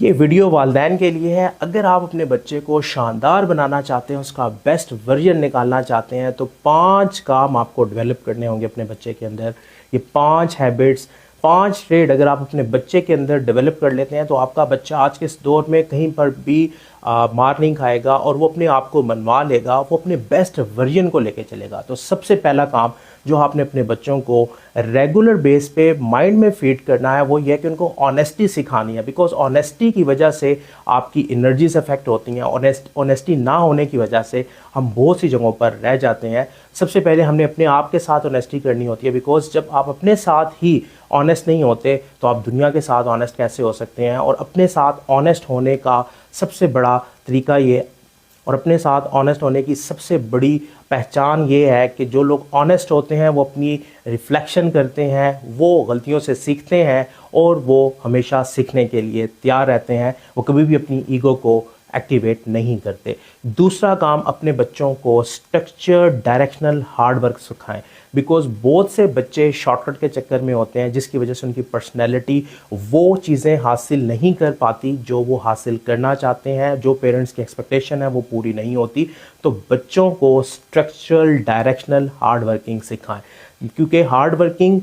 ये वीडियो वालिदैन के लिए है। अगर आप अपने बच्चे को शानदार बनाना चाहते हैं, उसका बेस्ट वर्जन निकालना चाहते हैं, तो 5 काम आपको डेवलप करने होंगे अपने बच्चे के अंदर। ये 5 हैबिट्स, 5 ट्रेड अगर आप अपने बच्चे के अंदर डेवलप कर लेते हैं तो आपका बच्चा आज के इस दौर में कहीं पर भी मार नहीं खाएगा और वो अपने आप को मनवा लेगा, वो अपने बेस्ट वर्जन को लेके चलेगा। तो सबसे पहला काम जो आपने अपने बच्चों को रेगुलर बेस पे माइंड में फीड करना है वो ये है कि उनको ऑनेस्टी सिखानी है। बिकॉज ऑनेस्टी की वजह से आपकी एनर्जीज अफेक्ट होती हैं। ऑनेस्टी ना होने की वजह से हम बहुत सी जगहों पर रह जाते हैं। सबसे पहले हमने अपने आप के साथ ऑनेस्टी करनी होती है। बिकॉज जब आप अपने साथ ही ऑनेस्ट नहीं होते तो आप दुनिया के साथ ऑनेस्ट कैसे हो सकते हैं। और अपने साथ ऑनेस्ट होने का सबसे बड़ा तरीका ये, और अपने साथ ऑनेस्ट होने की सबसे बड़ी पहचान ये है कि जो लोग ऑनेस्ट होते हैं वो अपनी रिफ्लेक्शन करते हैं, वो गलतियों से सीखते हैं और वो हमेशा सीखने के लिए तैयार रहते हैं। वो कभी भी अपनी ईगो को एक्टिवेट नहीं करते। दूसरा काम, अपने बच्चों को स्ट्रक्चर्ड डायरेक्शनल हार्ड वर्क सिखाएं। बिकॉज बहुत से बच्चे शॉर्टकट के चक्कर में होते हैं जिसकी वजह से उनकी पर्सनैलिटी वो चीज़ें हासिल नहीं कर पाती जो वो हासिल करना चाहते हैं। जो पेरेंट्स की एक्सपेक्टेशन है वो पूरी नहीं होती। तो बच्चों को स्ट्रक्चरल डायरेक्शनल हार्ड वर्किंग सिखाएं। क्योंकि हार्ड वर्किंग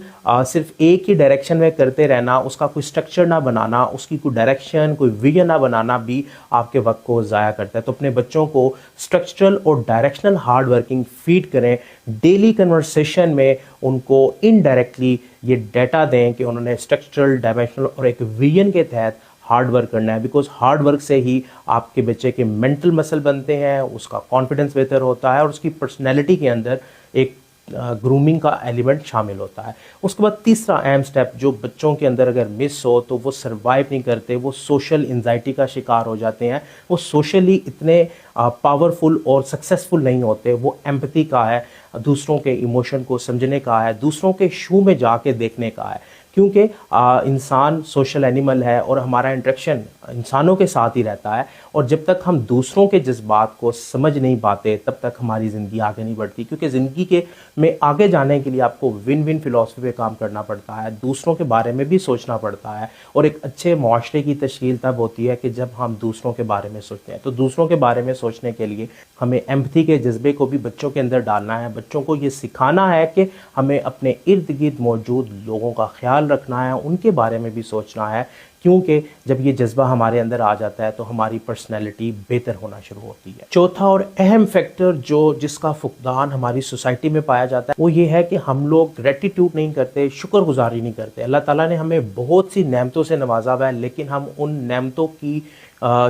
सिर्फ एक ही डायरेक्शन में करते रहना, उसका कोई स्ट्रक्चर ना बनाना, उसकी कोई डायरेक्शन, कोई विजन ना बनाना भी आपके वक्त को ज़ाया करता है। तो अपने बच्चों को स्ट्रक्चरल और डायरेक्शनल हार्ड वर्किंग फीड करें। डेली कन्वर्सेशन में उनको इनडायरेक्टली ये डाटा दें कि उन्होंने स्ट्रक्चरल, डायमेंशनल और एक विजन के तहत हार्ड वर्क करना है। बिकॉज हार्ड वर्क से ही आपके बच्चे के मेंटल मसल बनते हैं, उसका कॉन्फिडेंस बेहतर होता है और उसकी पर्सनैलिटी के अंदर एक ग्रूमिंग का एलिमेंट शामिल होता है। उसके बाद तीसरा अहम स्टेप जो बच्चों के अंदर अगर मिस हो तो वो सर्वाइव नहीं करते, वो सोशल एंजाइटी का शिकार हो जाते हैं, वो सोशली इतने पावरफुल और सक्सेसफुल नहीं होते। वो एम्पैथी का है, दूसरों के इमोशन को समझने का है, दूसरों के शू में जाके देखने का है। क्योंकि इंसान सोशल एनिमल है और हमारा इंटरेक्शन इंसानों के साथ ही रहता है। और जब तक हम दूसरों के जज्बात को समझ नहीं पाते तब तक हमारी ज़िंदगी आगे नहीं बढ़ती। क्योंकि ज़िंदगी के में आगे जाने के लिए आपको विन विन फिलॉसफी पे काम करना पड़ता है, दूसरों के बारे में भी सोचना पड़ता है। और एक अच्छे मुआशरे की तश्कील तब होती है कि जब हम दूसरों के बारे में सोचते हैं। तो दूसरों के बारे में सोचने के लिए हमें एम्पैथी के जज्बे को भी बच्चों के अंदर डालना है। बच्चों को ये सिखाना है कि हमें अपने इर्द गिर्द मौजूद लोगों का ख्याल रखना है, उनके बारे में भी सोचना है। क्योंकि जब ये जज्बा हमारे अंदर आ जाता है तो हमारी पर्सनैलिटी बेहतर होना शुरू होती है। चौथा और अहम फैक्टर जिसका फुकदान हमारी सोसाइटी में पाया जाता है वो ये है कि हम लोग ग्रेटिट्यूड नहीं करते, शुक्रगुजारी नहीं करते। अल्लाह ताला ने हमें बहुत सी नेमतों से नवाजा हुआ है, लेकिन हम उन नेमतों की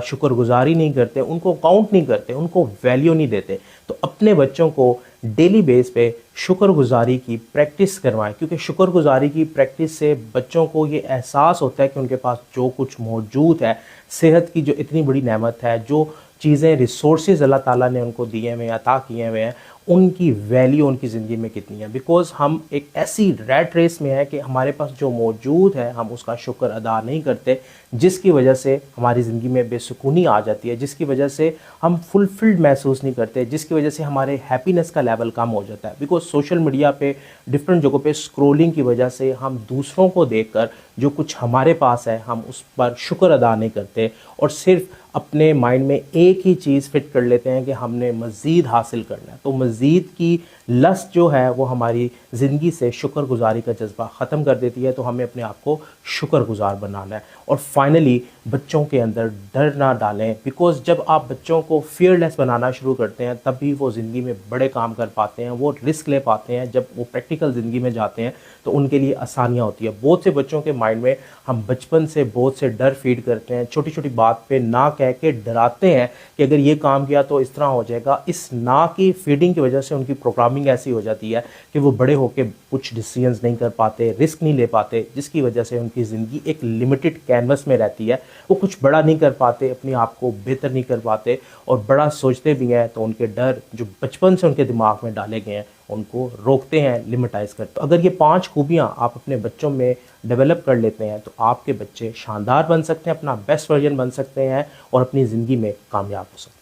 शुक्रगुजारी नहीं करते, उनको काउंट नहीं करते, उनको वैल्यू नहीं देते। तो अपने बच्चों को डेली बेस पे शुक्रगुजारी की प्रैक्टिस करवाएं। क्योंकि शुक्रगुजारी की प्रैक्टिस से बच्चों को ये एहसास होता है कि उनके पास जो कुछ मौजूद है, सेहत की जो इतनी बड़ी नेमत है, जो चीज़ें रिसोर्सेज अल्लाह ताला ने उनको दिए हुए हैं, अता किए हुए हैं, उनकी वैल्यू उनकी ज़िंदगी में कितनी है। बिकॉज हम एक ऐसी रैट रेस में है कि हमारे पास जो मौजूद है हम उसका शुक्र अदा नहीं करते, जिसकी वजह से हमारी ज़िंदगी में बेसुकूनी आ जाती है, जिसकी वजह से हम फुलफिल्ड महसूस नहीं करते, जिसकी वजह से हमारे हैप्पीनेस का लेवल कम हो जाता है। बिकॉज सोशल मीडिया पे डिफरेंट जगहों पे स्क्रोलिंग की वजह से हम दूसरों को देखकर जो कुछ हमारे पास है हम उस पर शुक्र अदा नहीं करते और सिर्फ अपने माइंड में एक ही चीज़ फिट कर लेते हैं कि हमने मज़ीद हासिल करना है। तो मज़ीद की लस्ट जो है वो हमारी ज़िंदगी से शुक्रगुजारी का जज्बा ख़त्म कर देती है। तो हमें अपने आप को शुक्रगुजार बनाना है। और फाइनली बच्चों के अंदर डर ना डालें। बिकॉज जब आप बच्चों को फियरलेस बनाना शुरू करते हैं तभी वो ज़िंदगी में बड़े काम कर पाते हैं, वो रिस्क ले पाते हैं। जब वो प्रैक्टिकल ज़िंदगी में जाते हैं तो उनके लिए आसानियाँ होती है। बहुत से बच्चों के माइंड में हम बचपन से बहुत से डर फीड करते हैं, छोटी छोटी बात पे ना कह के डराते हैं कि अगर ये काम किया तो इस तरह हो जाएगा। इस ना की फीडिंग की वजह से उनकी प्रोग्रामिंग ऐसी हो जाती है कि वो बड़े होकर कुछ डिसीजंस नहीं कर पाते, रिस्क नहीं ले पाते, जिसकी वजह से उनकी ज़िंदगी एक लिमिटेड कैनवस में रहती है। वो कुछ बड़ा नहीं कर पाते, अपने आप को बेहतर नहीं कर पाते और बड़ा सोचते भी हैं तो उनके डर जो बचपन से उनके दिमाग में डाले गए हैं उनको रोकते हैं, लिमिटाइज करते हैं। तो अगर ये 5 खूबियाँ आप अपने बच्चों में डेवलप कर लेते हैं तो आपके बच्चे शानदार बन सकते हैं, अपना बेस्ट वर्जन बन सकते हैं और अपनी ज़िंदगी में कामयाब हो सकते हैं।